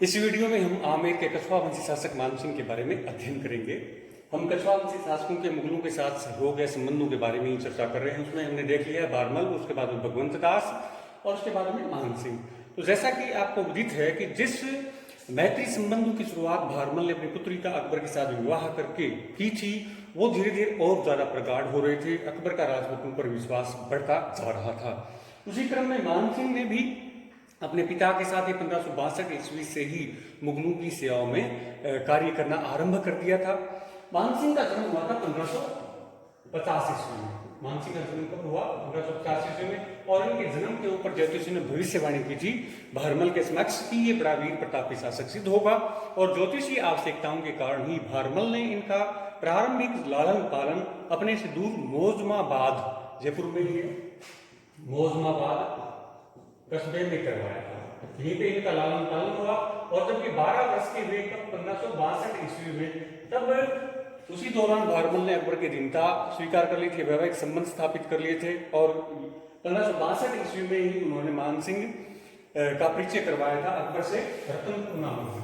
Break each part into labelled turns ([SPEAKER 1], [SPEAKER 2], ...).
[SPEAKER 1] इस वीडियो में हम आमेर के कछवा वंशी शासक मानसिंह के बारे में अध्ययन करेंगे। हम कछवा वंशी शासकों के मुगलों के साथ सहयोग या संबंधों के बारे में ही चर्चा कर रहे हैं। उसमें हमने देख लिया है बारमल, उसके बाद में भगवंत दास और उसके बाद में मानसिंह। तो जैसा कि आपको विदित है कि जिस मैत्री संबंधों की शुरुआत भारमल ने अपनी पुत्री का अकबर के साथ विवाह करके की थी, वो धीरे धीरे और ज्यादा प्रगाढ़ हो रहे थे। अकबर का राजपूतों पर विश्वास बढ़ता जा रहा था। उसी क्रम में मानसिंह ने भी अपने पिता के साथ ही 1562 ईस्वी से ही मुगलों की सेवाओं में कार्य करना आरंभ कर दिया था। मानसिंह का जन्म हुआ था 1550 ईस्वी में। मानसिंह का जन्म कब हुआ? 1550 ईस्वी में। और इनके जन्म के ऊपर ज्योतिषी ने भविष्यवाणी की थी भारमल के समक्ष कि ये बड़ा वीर प्रतापी शासक सिद्ध होगा, और ज्योतिषीय आवश्यकताओं के कारण ही भारमल ने इनका प्रारंभिक लालन पालन अपने से दूर मौजमाबाद, जयपुर में ही मौजमाबाद कस्बे में करवाया था। यहीं पे इनका लालन पालन हुआ। और जब ये 12 वर्ष के हुए तब 1562 ईस्वी में, तब उसी दौरान भारमल ने अकबर की अधीनता स्वीकार कर ली थी, वैवाहिक संबंध स्थापित कर लिए थे। और 1562 ईस्वी में ही उन्होंने मानसिंह का परिचय करवाया था अकबर से रतनपुर नाम से।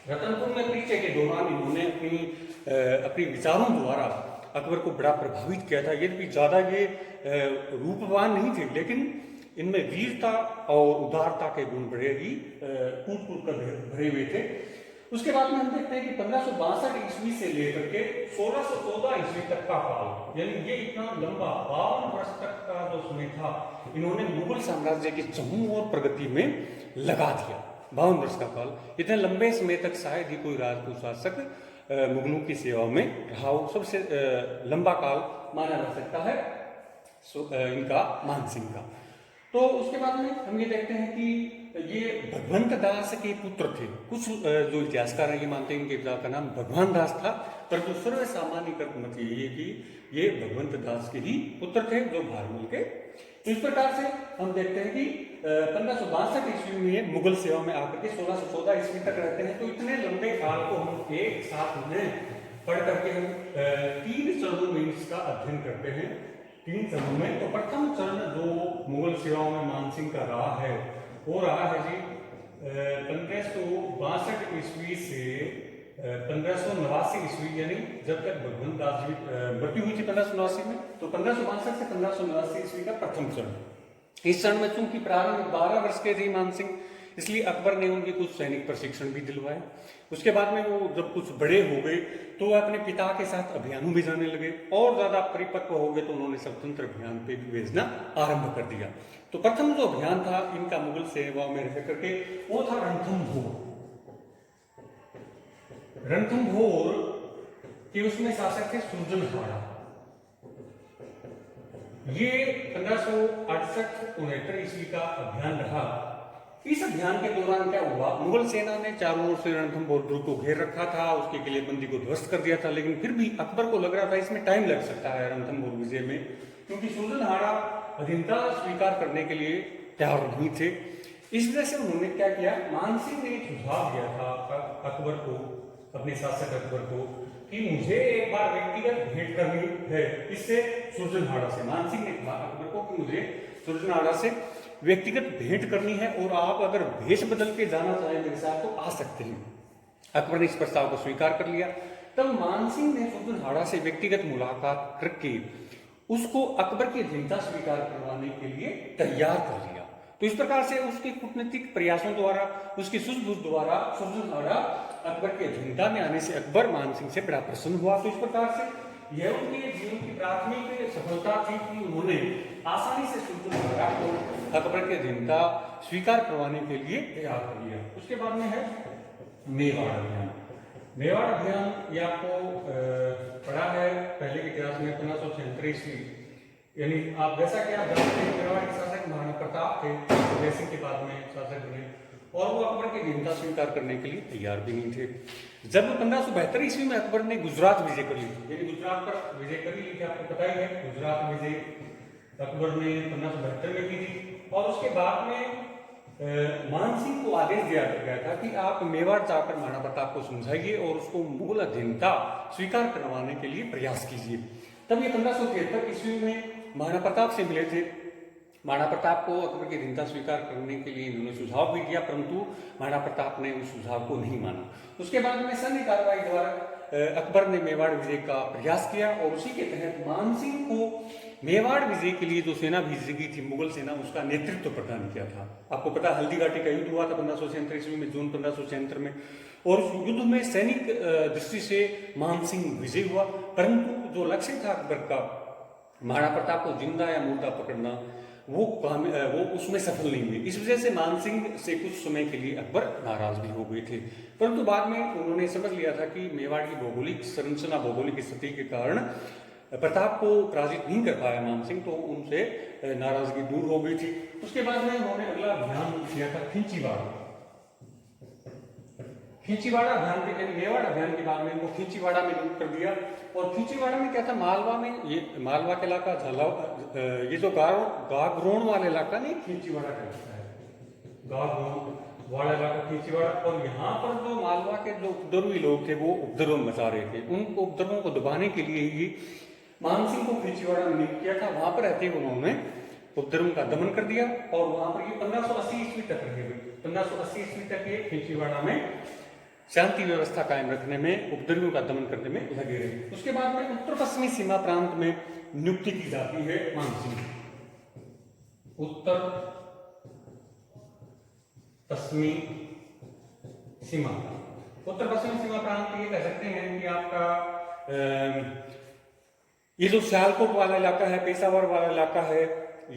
[SPEAKER 1] रतनपुर में परिचय के दौरान इन्होंने अपनी विचारों द्वारा अकबर को बड़ा प्रभावित किया था। यद्यपि ज्यादा ये रूपवान नहीं थे, लेकिन इनमें वीरता और उदारता के गुण बड़े ही कूट कूट कर भरे हुए थे। उसके बाद में हम देखते हैं कि 1562 ईस्वी से लेकर के 1614 ईस्वी तक का काल, यानी ये इतना लंबा 52 वर्ष तक का जो समय था, इन्होंने मुगल साम्राज्य की चहुं और प्रगति में लगा दिया। 52 वर्ष का काल, इतने लंबे समय तक शायद ही कोई राजपूत शासक मुगलों की सेवा में रहा हो। सबसे लंबा काल माना जा सकता है इनका मानसिंह का। तो उसके बाद में हम ये देखते हैं कि ये भगवंत दास के पुत्र थे। कुछ जो इतिहासकार हैं ये मानते हैं इनके पिता का नाम भगवान दास था, परंतु सर्व सामान्य मत ये है कि ये भगवंत दास के ही पुत्र थे जो भारमल के। तो इस प्रकार से हम देखते हैं कि 1562 ईस्वी में मुगल सेवा में आकर के 1614 ईस्वी तक रहते हैं। तो इतने लंबे काल को हम एक साथ में पढ़ करके हम 3 चरणों में इसका अध्ययन करते हैं। 3 चरणों में। तो प्रथम चरण जो मुगल सेवाओं में मानसिंह का रहा है वो रहा है जी 1562 ईस्वी से 1589 ईस्वी, यानी जब तक भगवंत दास जी मृत्यु हुई थी 1589 में। तो 1562 से 1589 ईस्वी का प्रथम चरण। इस चरण में चूंकि प्रारंभ 12 वर्ष के थे मानसिंह, इसलिए अकबर ने उनके कुछ सैनिक प्रशिक्षण भी दिलवाए। उसके बाद में वो जब कुछ बड़े हो गए तो वह अपने पिता के साथ अभियानों में जाने लगे, और ज्यादा परिपक्व हो गए तो उन्होंने स्वतंत्र अभियान पे भी भेजना आरंभ कर दिया। तो प्रथम जो अभियान था इनका मुगल सेवा में रह करके वो था रणथंभोर। रणथंभोर के उसमें शासक थे सुरजनहाड़ा। ये 1568-69 ईस्वी का अभियान रहा। इस अभियान के दौरान क्या हुआ, मुगल सेना ने चारों ओर से रणथंभोर दुर्ग को घेर रखा था, उसके किलेबंदी को ध्वस्त कर दिया था। लेकिन फिर भी अकबर को लग रहा था इसमें टाइम लग सकता है रणथंभोर विजय में, क्योंकि सुरजनहाड़ा अधीनता स्वीकार करने के लिए तैयार नहीं थे। इस वजह से उन्होंने क्या किया, मानसिंह ने एक सुझाव दिया था अकबर को, अपने शासक अकबर को, कि मुझे एक बार व्यक्तिगत भेंट करनी है इससे, सुरजनहाड़ा से। मानसिंह ने कहा अकबर को कि मुझे सुरजनहाड़ा से व्यक्तिगत भेंट करनी है, और आप अगर भेष बदल के जाना चाहें मेरे साथ तो आ सकते हैं। अकबर ने इस प्रस्ताव को स्वीकार कर लिया। तब मानसिंह ने सुरजनहाड़ा से व्यक्तिगत मुलाकात करके उसको अकबर की अधीनता स्वीकार करवाने के लिए तैयार कर लिया। तो इस प्रकार से उसके कूटनीतिक प्रयासों द्वारा, उसकी सूझबूझ द्वारा सुरजनहाड़ा अकबर की अधीनता में आने से अकबर मानसिंह से बड़ा प्रसन्न हुआ। तो इस प्रकार से यह उनके जीवन की प्राथमिक सफलता थी कि उन्होंने आसानी से सुरजनहाड़ा को अकबर की अधीनता स्वीकार करवाने के लिए तैयार कर लिया। उसके बाद में है मेवाड़ अभियान। मेवाड़ अभियान ये आपको पढ़ा है पहले के इतिहास में 1576 ईस्वी, यानी आप जैसा कि आप जानते हैं मेवाड़ के शासक महाराणा प्रताप थे, जयसिंह के बाद में शासक बने, और वो अकबर की अधीनता स्वीकार करने के लिए तैयार भी नहीं थे। जब 1572 ईस्वी में अकबर ने गुजरात विजय कर ली, यानी गुजरात पर विजय कर ली थी, आपको पता ही है गुजरात विजय अकबर ने 1572 में की थी। और उसके बाद में मानसिंह को आदेश दिया गया था कि आप मेवाड़ जाकर महाराणा प्रताप को समझाइए और उसको मुगल अधीनता स्वीकार करवाने के लिए प्रयास कीजिए। तब ये 1573 ईस्वी में महाराणा प्रताप से मिले थे। महाराणा प्रताप को अकबर की दीनता स्वीकार करने के लिए इन्होंने सुझाव भी दिया, परंतु महाराणा प्रताप ने उस सुझाव को नहीं माना। उसके बाद में सैन्य कार्रवाई द्वारा अकबर ने मेवाड़ विजय का प्रयास किया और उसी के तहत मान सिंह को मेवाड़ विजय के लिए जो सेना भेजी गई थी मुगल सेना, उसका नेतृत्व प्रदान किया था। आपको पता है हल्दी घाटी का युद्ध हुआ था 1537 ईस्वी में, जून 1576 में, और उस युद्ध में सैनिक दृष्टि से मान सिंह विजय हुआ, परंतु जो लक्ष्य था अकबर का महाराणा प्रताप को जिंदा या मुर्दा पकड़ना, वो उसमें सफल नहीं हुए। इस वजह से मान सिंह से कुछ समय के लिए अकबर नाराज भी हो गए थे, परंतु बाद में उन्होंने समझ लिया था कि मेवाड़ की भौगोलिक संरचना, भौगोलिक स्थिति के कारण प्रताप को पराजित नहीं कर पाया मान सिंह, तो उनसे नाराजगी दूर हो गई थी। उसके बाद में उन्होंने अगला अभियान किया था खिंचीवाड़ा। खिंचीवाड़ा अभियान के, मेवाड़ अभियान के बाद में इनको खिंचीवाड़ा में नियुक्त कर दिया। और खिंचीवाड़ा में क्या था, मालवा में, ये मालवा के इलाका ये जो गागरोन वाला इलाका नहीं, खिंचीवाड़ा कहलाता है, गागरोन वाला इलाका खिंचीवाड़ा। और यहाँ पर जो मालवा के जो उपद्रवी लोग थे वो उपद्रव मचा रहे थे, उन उपद्रवों को दबाने के लिए ही मान सिंह को खिंचीवाड़ा में नियुक्त किया था। वहां पर रहते हुए उन्होंने उपद्रव का दमन कर दिया और वहां पर ये 1580 ईस्वी तक रहे। 1580 ईस्वी तक ये खिंचीवाड़ा में शांति व्यवस्था कायम रखने में, उपद्रवियों का दमन करने में लगे रहे। उसके बाद में उत्तर पश्चिमी सीमा प्रांत में नियुक्ति की जाती है मान सिंह। उत्तर पश्चिमी सीमा, उत्तर पश्चिमी सीमा प्रांत ये कह सकते हैं कि आपका ये जो सियालकोट वाला इलाका है, पेशावर वाला इलाका है,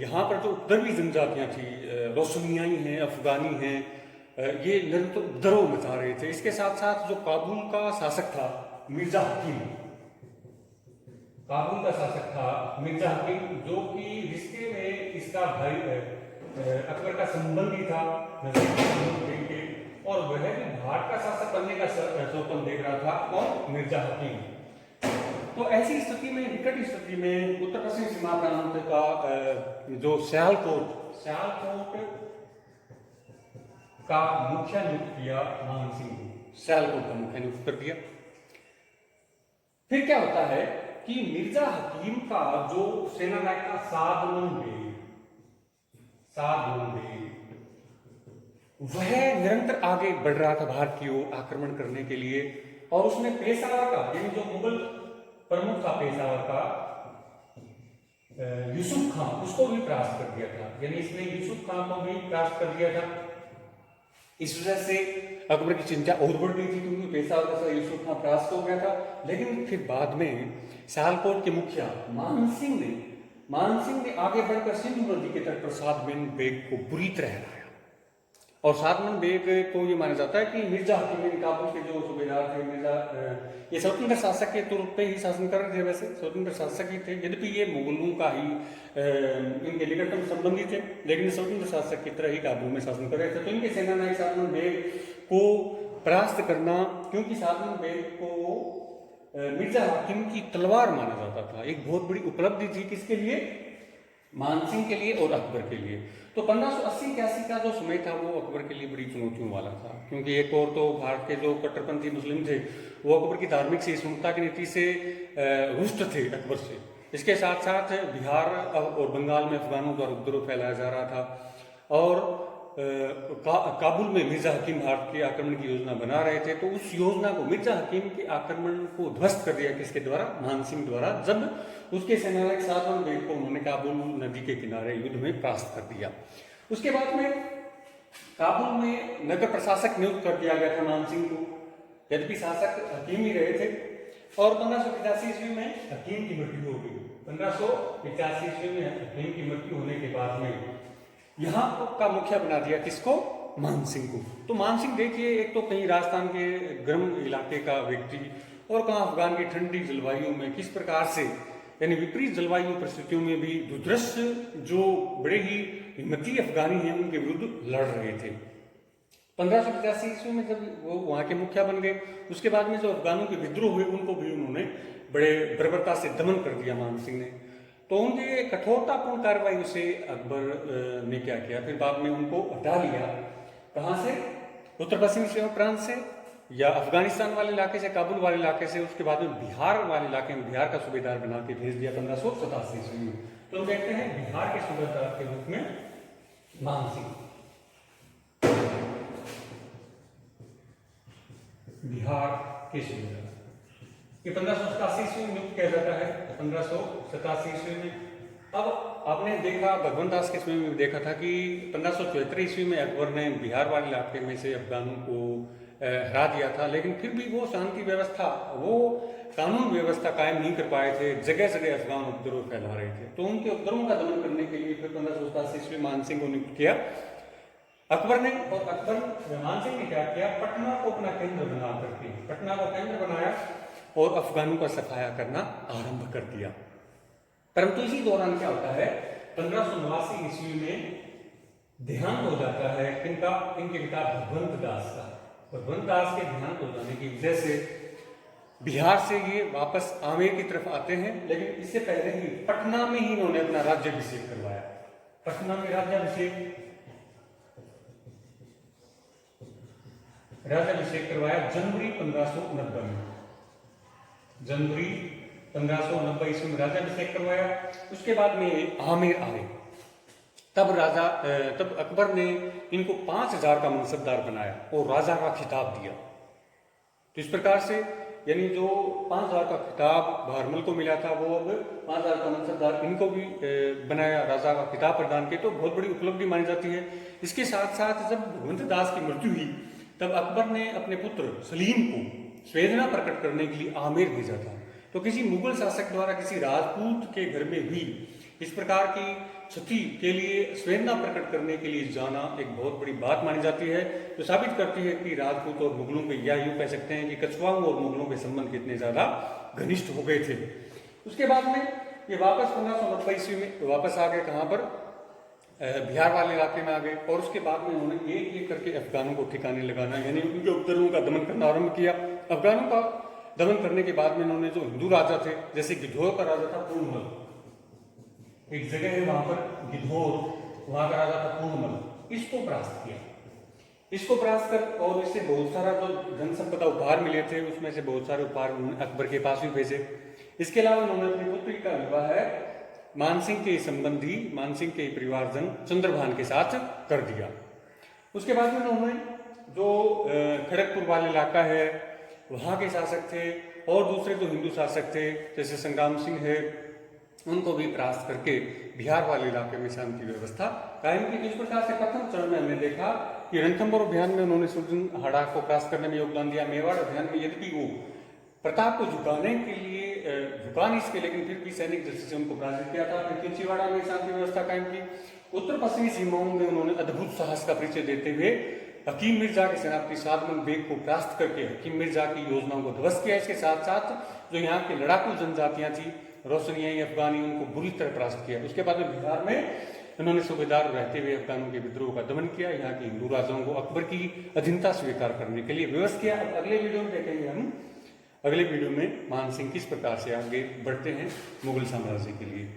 [SPEAKER 1] यहाँ पर जो उपद्रवी जनजातियां थी, रोशनियाई हैं, अफगानी हैं, ये निरंतर उपद्रव मचा रहे थे। इसके साथ साथ जो काबुल का शासक था मिर्जा हकीम, काबुल का शासक था मिर्जा हकीम, जो कि रिश्ते में इसका भाई अकबर का संबंधी था और वह भी भारत का शासक बनने का स्वप्न देख रहा था, और मिर्जा हकीम। तो ऐसी स्थिति में, विकट स्थिति में उत्तर पश्चिम सीमा प्रांत का जो सियालकोट का मुखिया नियुक्त किया मान सिंह को, सियालकोट का मुखिया नियुक्त कर दिया। फिर क्या होता है कि मिर्जा हकीम का जो सेना नायक था सादमन बेग, वह निरंतर आगे बढ़ रहा था भारत की ओर आक्रमण करने के लिए, और उसने पेशावर का, यानी जो मुगल प्रमुख था पेशावर का यूसुफ खां, उसको भी परास्त कर दिया था। यानी इसने यूसुफ खां को भी परास्त कर दिया था। इस वजह से अकबर की चिंता और बढ़ गई थी, क्योंकि पेशावर का यूसुफ खां परास्त हो गया था। लेकिन फिर बाद में सियालकोट के मुखिया मान सिंह ने आगे बढ़कर सिंधु नदी के तट पर सादमन बेग को बुरी तरह हराया। और सादमन बेग को ये माना जाता है कि मिर्जा हकीम, काबुल के जो सूबेदार थे, ये स्वतंत्र शासक के तौर पे ही शासन कर रहे थे, वैसे स्वतंत्र शासक ही थे, यद्यपि ये मुगलों का ही इनके निकटतम संबंधी थे, लेकिन स्वतंत्र शासक की तरह ही काबुल में शासन कर रहे थे। तो इनके सेना नायक सादमन बेग को परास्त करना, क्योंकि सादमन बेग को मिर्जा हकीम की तलवार माना जाता था, एक बहुत बड़ी उपलब्धि थी, किसके लिए, मान सिंह के लिए और अकबर के लिए। तो 1580-81 का जो समय था वो अकबर के लिए बड़ी चुनौतियों वाला था, क्योंकि एक और तो भारत के जो कट्टरपंथी मुस्लिम थे वो अकबर की धार्मिक सहिष्णुता की नीति से रुष्ट थे अकबर से। इसके साथ साथ बिहार और बंगाल में अफगानों द्वारा उपद्रव फैलाया जा रहा था, और काबुल में मिर्जा हकीम भारत के आक्रमण की योजना बना रहे थे। तो उस योजना को, मिर्जा हकीम के आक्रमण को ध्वस्त कर दिया किसके द्वारा, मान सिंह द्वारा, जब उसके सेनानायक सादमन बेग को उन्होंने काबुल नदी के किनारे युद्ध में परास्त कर दिया। उसके बाद में काबुल में नगर प्रशासक नियुक्त कर दिया गया था मान सिंह को, यद्यपि शासक हकीम ही रहे थे। और 1585 ईस्वी में हकीम की मृत्यु हो गई। 1585 ईस्वी में हकीम की मृत्यु होने के बाद में यहाँ का मुखिया बना दिया किसको, मान सिंह को। तो मान सिंह देखिए, एक तो कहीं राजस्थान के गर्म इलाके का व्यक्ति, और कहाँ अफगान की ठंडी जलवायु में किस प्रकार से, यानी विपरीत जलवायु परिस्थितियों में भी दुर्धर्ष जो बड़े ही हिम्मती अफगानी हैं उनके विरुद्ध लड़ रहे थे। 1585 ईस्वी में जब वो वहाँ के मुखिया बन गए, उसके बाद में जो अफगानों के विद्रोह हुए उनको भी उन्होंने बड़े बर्बरता से दमन कर दिया मान सिंह ने। तो उनकी कठोरतापूर्ण कार्रवाई से अकबर ने क्या किया, फिर बाद में उनको हटा लिया। कहाँ से, उत्तर पश्चिमी सीमा प्रांत से, या अफगानिस्तान वाले इलाके से, काबुल वाले इलाके से। उसके बाद में बिहार वाले इलाके में बिहार का सूबेदार बना के भेज दिया 1587 ईस्वी में। तो हम देखते हैं बिहार के सूबेदार के रूप में मान सिंह, बिहार के सूबेदार, ये 1587 ईस्वी में नियुक्त किया जाता है, 1587 ईस्वी में। अब आपने देखा भगवंत दास के समय में देखा था कि 1574 ईस्वी में अकबर ने बिहार वाले इलाके में से अफगानों को हरा दिया था, लेकिन फिर भी वो शांति व्यवस्था, वो कानून व्यवस्था कायम नहीं कर पाए थे, जगह जगह अफगान उपद्रव फैला रहे थे। तो उनके उपद्रवों का दमन करने के लिए फिर 1587 ईस्वी मान सिंह को नियुक्त किया अकबर ने। और अकबर मान सिंह ने क्या किया, पटना को अपना केंद्र बना करके, पटना को केंद्र बनाया और अफगानों का सफाया करना आरंभ कर दिया। परंतु इसी दौरान क्या होता है, 1589 ईस्वी में देहांत हो जाता है किनका, इनके पिता भगवंत दास का। भगवंत दास के देहांत हो जाने की वजह से बिहार से ये वापस आमेर की तरफ आते हैं, लेकिन इससे पहले ही पटना में ही इन्होंने अपना राज्याभिषेक करवाया। पटना में राज्याभिषेक करवाया जनवरी 1590 में, जनवरी 1590 ईस्वी में राज्याभिषेक करवाया। उसके बाद में आमेर आए, तब अकबर ने इनको 5000 का मनसबदार बनाया और राजा का खिताब दिया। तो इस प्रकार से यानी जो 5000 का खिताब बहरमल को मिला था, वो अब 5000 का मनसबदार इनको भी बनाया, राजा का खिताब प्रदान किया। तो बहुत बड़ी उपलब्धि मानी जाती है। इसके साथ साथ जब भगवंत दास की मृत्यु हुई तब अकबर ने अपने पुत्र सलीम को संवेदना प्रकट करने के लिए आमेर भेजा था। तो किसी मुगल शासक द्वारा किसी राजपूत के घर में भी इस प्रकार की क्षति के लिए संवेदना प्रकट करने के लिए जाना एक बहुत बड़ी बात मानी जाती है। तो साबित करती है कि राजपूत और मुगलों के, या यूं कह सकते हैं कि कछवाओं और मुगलों के संबंध कितने ज्यादा घनिष्ठ हो गए थे। उसके बाद में ये वापस 1590 ईस्वी में वापस आ गए, कहाँ पर, बिहार वाले इलाके में आ गए। और उसके बाद में उन्होंने एक एक करके अफगानों को ठिकाने लगाना, यानी उनके उपद्रवों का दमन करना आरंभ किया। अफगानों का दमन करने के बाद में उन्होंने जो हिंदू राजा थे, जैसे गिद्धौर का राजा था पूर्णमल, एक जगह है वहां पर गिद्धौर, वहां का राजा था पूर्णमल, इसको परास्त किया। इसको परास्त कर और इससे बहुत सारा जो धन संपदा उपहार मिले थे, उसमें से बहुत सारे उपहार अकबर के पास भी भेजे। इसके अलावा उन्होंने अपनी पुत्री का विवाह है मानसिंह के संबंधी, मानसिंह के परिवारजन चंद्रभान के साथ कर दिया। उसके बाद में उन्होंने जो खड़गपुर वाला इलाका है वहां के शासक थे और दूसरे जो हिंदू शासक थे जैसे संग्राम सिंह है, उनको भी परास्त करके बिहार वाले इलाके में शांति व्यवस्था कायम की। इस प्रकार से प्रथम चरण में हमने देखा कि रणथंभौर अभियान में उन्होंने सुरजनहाड़ा को परास्त करने में योगदान दिया। मेवाड़ अभियान में यद्यपि वो प्रताप को झुकाने के लिए झुका नहीं सके, लेकिन फिर भी सैनिक दृष्टि से उनको पराजित किया था। फिर तिंचीवाड़ा में शांति व्यवस्था कायम की। उत्तर पश्चिमी सीमाओं में उन्होंने अद्भुत साहस का परिचय देते हुए हकीम मिर्जा के सेनापति सादमन बेग को परास्त करके हकीम मिर्जा की योजनाओं को ध्वस्त किया। इसके साथ साथ जो यहाँ की लड़ाकू जनजातियां थी, रोशनियाई, अफगानी, उनको बुरी तरह परास्त किया। उसके बाद में बिहार में उन्होंने सूबेदार रहते हुए अफगानों के विद्रोह का दमन किया। यहाँ के हिंदू राजाओं को अकबर की अधीनता स्वीकार करने के लिए विवश किया। अब अगले वीडियो में देखेंगे हम, अगले वीडियो में मान सिंह किस प्रकार से आगे बढ़ते हैं मुगल साम्राज्य के लिए।